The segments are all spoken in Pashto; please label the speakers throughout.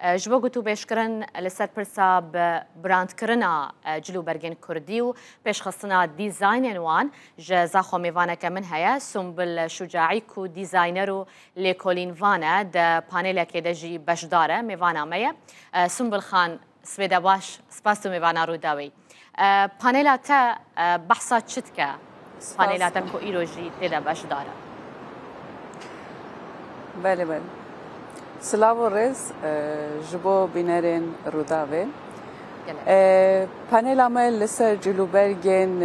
Speaker 1: جبو گوتو بشکرن لسر پرسا براند کرنا جلو برگن کردی و پیش خصنا دیزاین وان جزاخو میوانه که من هیا سنبل شجاعی کو دیزاینرو لیکولین وانه ده پانیل که دجی بشداره میوانه میه سنبل خان سویده باش سپاستو میوانه رو داوی پانیل تا بحثا چت که پانیل تا کو ایروجی تیده بشداره
Speaker 2: بله بله سلاو و رز جبو بینرین روداوه پانیل عمل لسر جلوبرگن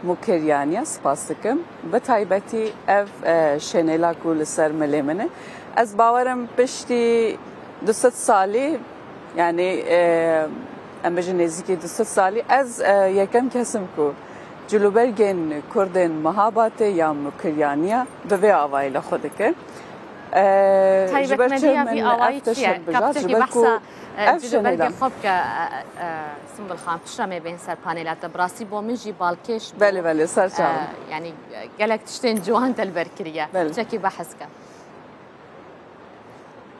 Speaker 2: مکریانیا سپاس دکم به تایبتی اف شنیلا کو لسر ملیمنه از باورم پشتی 200 سالی یعنی ام بجن نزدیکی 200 سالی از یکم کسم کو جلوبرگن کردن مهابات یا مکریانیا به آوایل خود که
Speaker 1: تایبت مندیا في آوایی چیه؟ کابتشی بحثا جلوبرگ خوب که سنبل خان تشرمه بین سر پانیلات براسی با منجی بالکش
Speaker 2: بله بله سر چاهم
Speaker 1: يعني قالك تشتين جوان تلبركرية شكي بحث كم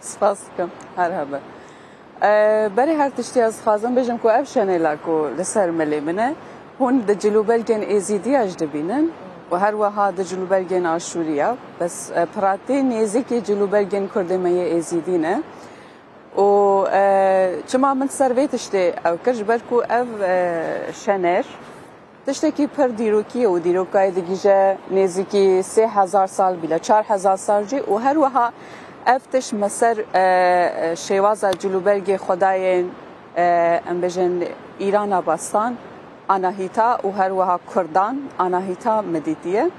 Speaker 2: سپاس کم هر هبه برای هر تشتی از خازم بجم کو اف شنیلا کو لسر ملی منه هون د جلوبرگن ازیدی اجدبینن و هر وها د جلوبرگن آشوریا بس پراتی نزدیک جلوبرگن کردمه ازیدینه و چما من سروی تشتی او کرج برکو اف شنر تشتکی پر دیروکی و دیروکای دیگه نزدیکی 3000 سال بیلا 4000 سال جی و هر وها افتش مسر شواز جلوبرگ خدای ام بجن ایران باستان آناهیتا و هر وها کردان آناهیتا مدیتیه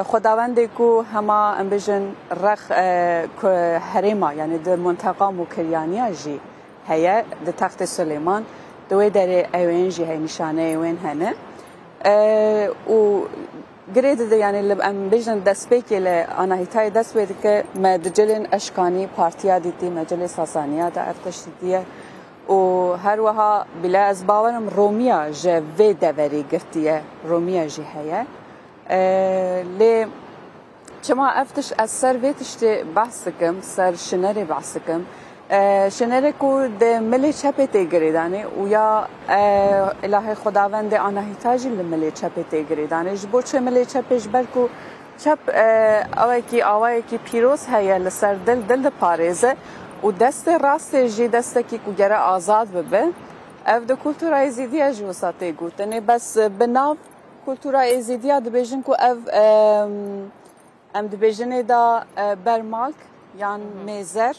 Speaker 2: خداوند کو هما ام بجن رخ حریما یعنی د منطقه مکریانیا جی هيا د تخت سلیمان دوی در اوین جی هی نشانه اوین هنه و گرید ده یعنی لب ام بجن دسپیکی ل آناهیتای دست بید که مدجلن اشکانی پارتیا دیتی مجل ساسانیا دا ارتش دیتیه و هر وها بلا از باورم رومیا جه وی دوری گرتیه رومیا جه هیه لی چما افتش از سر ویتش بحث کم سر شنری بحث کم شنره کو ده ملی چپه تیگریدانه و یا الهی خداوند آناهیتاجی لملی چپه تیگریدانه جبو چه ملی چپه جبر کو چپ آوایی کی پیروز هیا لسر دل پاریزه و دست راست جی دست کی کو گره آزاد ببه اف ده کلتورا ازیدیا جو ساته گوتنه بس بناو کلتورا ازیدیا دبیجن کو اف ام دبیجنه دا برمالک یان میزر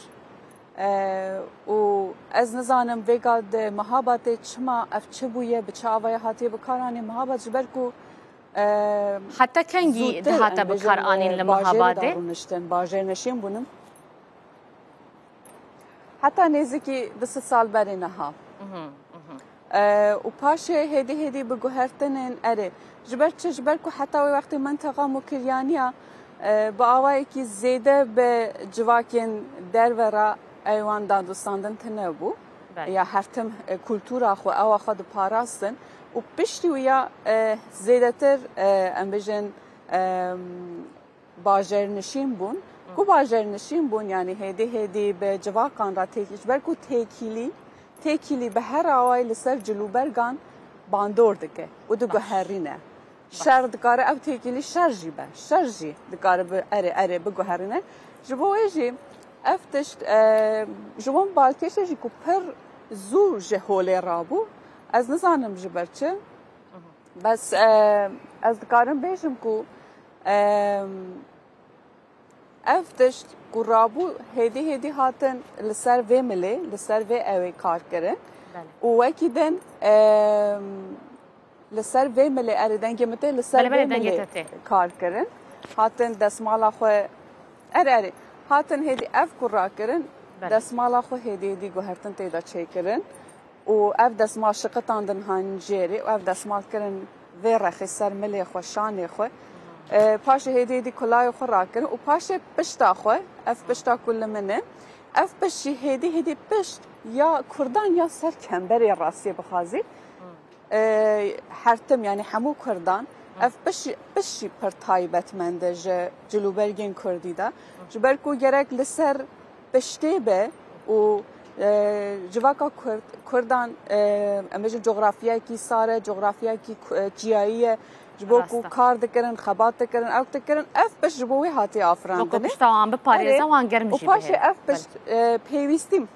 Speaker 2: و از نزانم وگاد مهابات چما اف چه بویه به چه آوای هاتی بکارانی مهابات جبر کو
Speaker 1: حتی کنگی دهاتا بکارانی لمهاباته
Speaker 2: باجر نشیم بونم حتی نزدیکی 20 سال بری نها و پاشه هدی بگوهرتنن اره جبر کو حتی وقتی منطقه مکریانیا با آوایی که زیده به جواکین در ورا ایوان دادوستاندن تنه بو یا هرتم کلتورا خو او خود پاراستن و پشتی ویا زیده تر ام بجن باجر نشین بون کو باجر نشین بون یعنی هدی به جواکان را تیکیش برکو تیکیلی به هر آوای لسر جلوبرگان باندور دکه و دو گوهرینه شر دکاره او تیکیلی شرجی دکاره اره بگوهرینه جبویجی افتش جوان بالکش جی کو پر زور جهوله رابو از نزانم جبرچه بس از دکارم بیشم کو افتش کو رابو هدی هاتن لسر و ملی لسر و اوی کار کرن و وکی دن لسر و ملی اردن گمته لسر و ملی کار کرن هاتن دستمالا خو اره هاتن هدی اف کرا کرن دستمالا خو هدی گوهرتن تیدا چه کرن و اف دستمال شقتان دن هنجری و اف دستمال کرن و رخی سر ملی خو شانی خو پاشه هدی کلای خو را کرن و پاشه پشتا خو اف پشتا کل منه اف پشی هدی پشت یا کردان یا سر کمبری راسی بخازی هرتم یعنی همو کردان اف بشی پر تایبت منده جلوبرگین کردی دا جبر کو گرک لسر پشتی به و جواکا کردان امیج جغرافیا کی ساره جغرافیا کی چیاییه جبو کو کار دکرن خبات دکرن او دکرن اف بش جبوی هاتی آفراندنه
Speaker 1: وکو پشتا وان بپاریزه وان گرمشی
Speaker 2: و پاش اف بش پیوستیم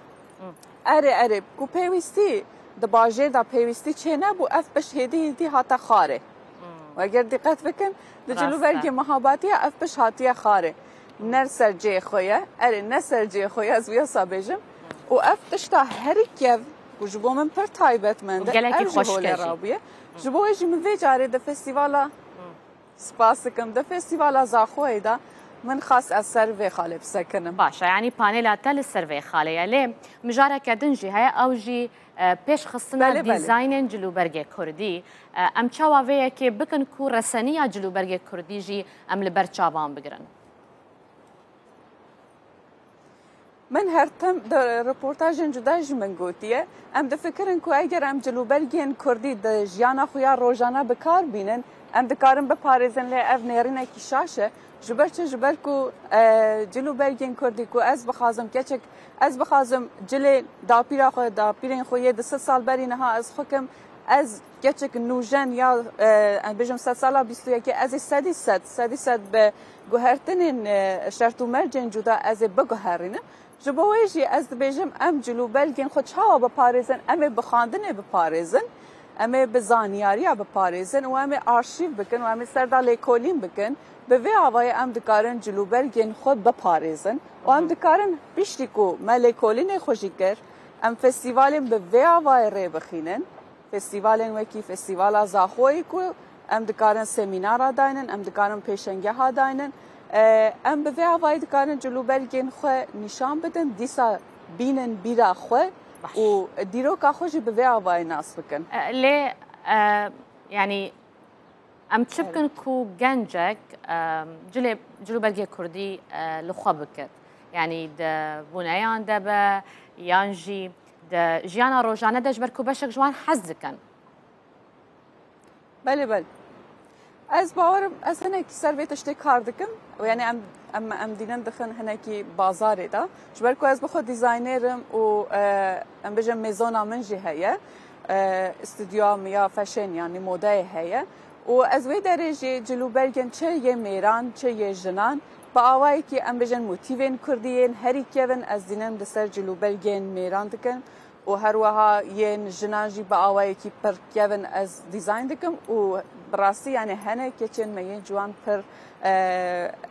Speaker 2: اره کو پیوستی د باجه دا پیوستی چه نبو اف بش هدی هاتا خاره و اگر دقت بکن د جلوبرگ محاباتی اف بش هاتی خاره نر سرجه خویه اره نه سرجه خویه از ویا سابجم و اف تشتا هر کیف و جبو من پر تایبت منده
Speaker 1: اف جهول
Speaker 2: رابیه جبو اجی من وی جاره د فستیوالا سپاسکم د فستیوالا زاخوی دا من خاص از سروی خاله بسکنم
Speaker 1: باشا يعني بانيلاتا للسروي خاله لي مجاره كدنجي هي او جي پیش خصنا ديزاين جلوبرگ كردي ام چاوا ويه كي بكن كو رسنيه جلوبرگ كردي جي ام لبرچاوان بگرن
Speaker 2: من هرتم در رپورتاژن جداج من گوتیه ام د فکرن کو اگر ام جلوبرگین کردی د جیانا خویا روزانه بکار بینن ام دکارن به پاریزن ل اف نرینه کی شاشه جبر کو جلوبرگین کردی کو از بخازم کچک از بخازم جل داپیرا خو داپیرین خو ید 3 سال برینها از حکم از کچک نوجن یا بجم 100 سال 21 از سدیست به گوهرتن شرط و مرجن جدا از بگوهرینه جبویجی از بجم ام جلوبرگین خو چاوا به پاریزن ام بخاندنه به پاریزن ام بزانیاریا به پاریزن و ام آرشیو بکن و ام سردا لیکولین بکن به وی آوای ام دکارن جلوبرگین خود بپاریزن و ام دکارن بیشتی کو ملیکولین خوشی کر ام فستیوالین به وی آوای ری بخینن فستیوالین وکی فستیوالا زاخوی کو ام دکارن سمینارا داینن ام دکارن پیشنگه ها داینن ام به وی آوای دکارن جلوبرگین خو نشان بدن دیسا بینن بیرا خو و دیرو کا خوشی به وی آوای ناس بکن
Speaker 1: لی يعني ام تشبكن كو جنجك جلوبرگ كردي لخوا بكت يعني د بنيان دبا يانجي د جيانا روجانا دجبر كو بشك جوان حزكن
Speaker 2: بله از باورم از هناکی سروی تشتی کار دکم و یعنی ام دینن دخن هناکی بازاره دا جبر کو از بخو دیزاینرم و ام بجم میزونا من جی هيا استودیو یا فشن یعنی موده هيا و از وی درجه جلوبرگن چه یه میران چه یه جنان با آوایی که ام بجن موتیوین کردین هری کیون از دینم دسر جلوبرگن میران دکن و هر وها یه جنان جی با آوایی که پر کیون از دیزاین دکم و براستی یعنی هنه که چن میین جوان پر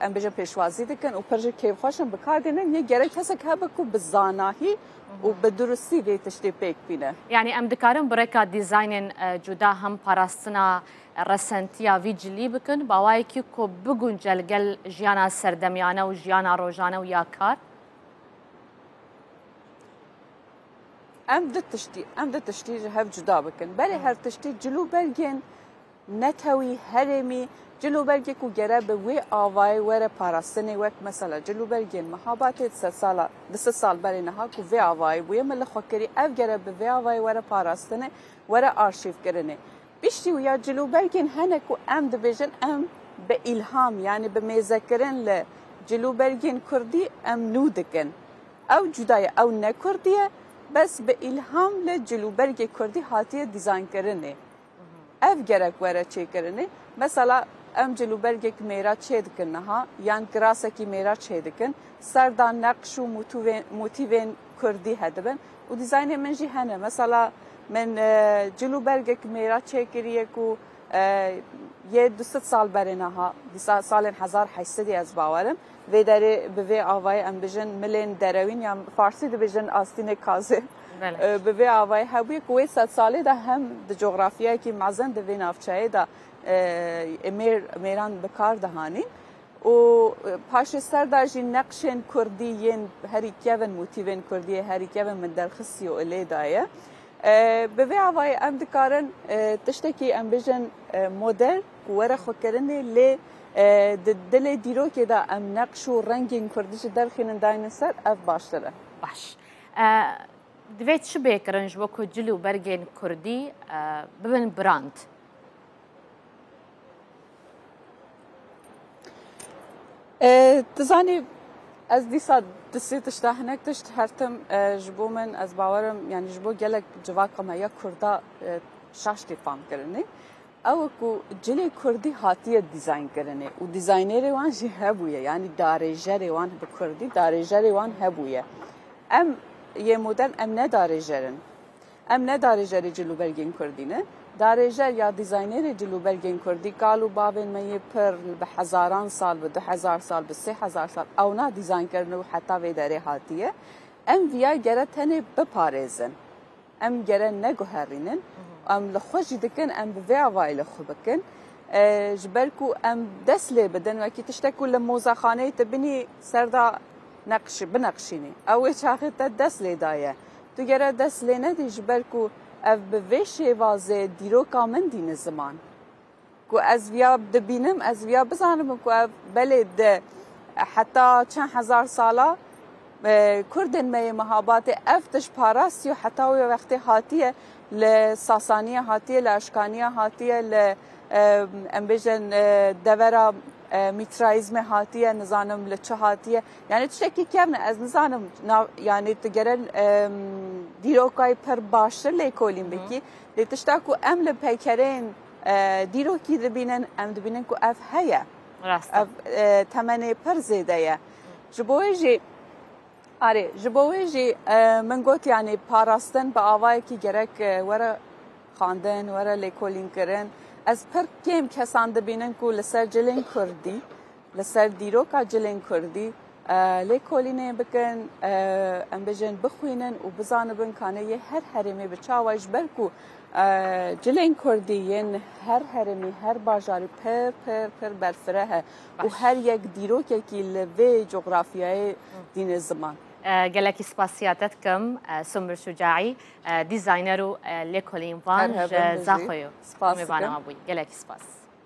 Speaker 2: ام بجن پیشوازی دکن و پر کیف خوشم بکار دینن یه گره کسا که بکو بزاناهی و بدرستی دی تشتی پیک بینه
Speaker 1: يعني ام دکارم برکا دیزاین جدا هم پاراستنا رسنتیا ویجلی بکن باوای کی کو بگونجل گل جیانا سردمیانه و جیانا روزانه و یا کار
Speaker 2: ام د تشتی هف جدا بکن بله هر تشتی جلوبرگین نتوی هرمی جلوبرگی کو گره به وی آوای وره پاراستنی وقت مثلا جلوبرگین محابات 3 سال بری نها کو وی آوای بوی مل خوکری اف گره به وی آوای وره پاراستنی وره آرشیف کرنه بیشتی ویا جلوبرگین هنکو ام دبیجن ام به الهام یعنی به میذکرن ل جلوبرگین کردی ام نودکن او جدای او نکردیه بس به الهام ل جلوبرگ کردی هاتی دیزاین کرنه اف گرک وره چه کرنه مثلا ام جلوبرگ میرا چه دکن نها یان کراسه کی میرا چه دکن سردان نقش و موتیوین کردی هدبن و دیزاین من جی هنه مثلا من جلوبرگ میرا چه کریه کو یه 200 سال برینها سال 1800 از باورم و داره به وی آوای ام بجن ملین دروین یا فارسی دبیجن آستین کازه به وی آوای هبوی کوی 100 ساله ده هم د جغرافیایی که معزن د وی نافچه ده میران بکار دهانی و پاش سر داشی نقشن کردیین هری کیون موتیوین کردیه هری کیون من درخصی و الی دایه به وی آوای ام دکارن تشتکی ام بجن مدل وره خو کرنه لی دل دیرو که دا ام نقش و رنگین کردیش درخینن داین سر اف باشتره
Speaker 1: باش دویت چه بیکرنج وکو جلوبرگین کردی ببین براند
Speaker 2: تزانی از دیسا دستی تشتا هنک تشت هرتم جبو من از باورم یعنی جبو گلک جواقع ما یا کردا شاشتی فهم کرنه او کو جلی کردی هاتیه دیزاین کرنه و دیزاینر وان جی هبویه یعنی دارجر وان به کردی دارجر وان هبویه ام یه مدل ام ندارجرن ام ندارجر جلو برگین کردینه دارجر یا دیزاینر جلو برگین کردی قالو بابن می پر به هزاران سال به 2000 سال به 3000 سال او نه دیزاین کرنه و حتی و داره هاتیه ام ویا گره تنه بپارێزن ام گره نگوهرینن ام لخوش دکن ام بویا وایل خوبکن جبرکو ام دست لی بدن وکی تشتکو لموزخانه تبنی سردا نقش بنقشینی اوی چاخی تا دست لی دایه تو گره دست لی ندی جبرکو اف به شوازه دیروکا من دین زمان کو از ویا دبینم از ویا بزنم کو بله ده حتی چند هزار ساله کردن می مهابات افتش پاراسیو حتی و وقتی هاتیه لساسانیه هاتیه لاشکانیه هاتیه ل امبیجن دورا میترایزم هاتیه نظانم لچه هاتیه یعنی تشکی کم نه از نظانم یعنی تگرل دیروکای پر باشتر لیکولیم بکی لیتشتاکو ام لپیکرین دیروکی دبینن ام دبینن کو اف هیا اف تمنه پر زیده جبویجی آره جبویجی من گوت یعنی پاراستن با آوایی که گرک وره خواندن وره لیکولین کرن از پر کم کسان دبینن کو لسر جلین کردی لسر دیروکا جلین کردی لیکولینه بکن ام بجن بخوینن و بزانبن کانه یه هر حرمی بچاویش برکو جلین کردی ین هر حرمی هر باجاری پر برفره و هر یک دیروکی که لوی جغرافیای دین زمان
Speaker 1: گلکی سپاسیاتت کم سنبل شجاعی دیزاینر و لیکولین وان زاخویو
Speaker 2: سپاس
Speaker 1: میوانم ابوی گلکی سپاس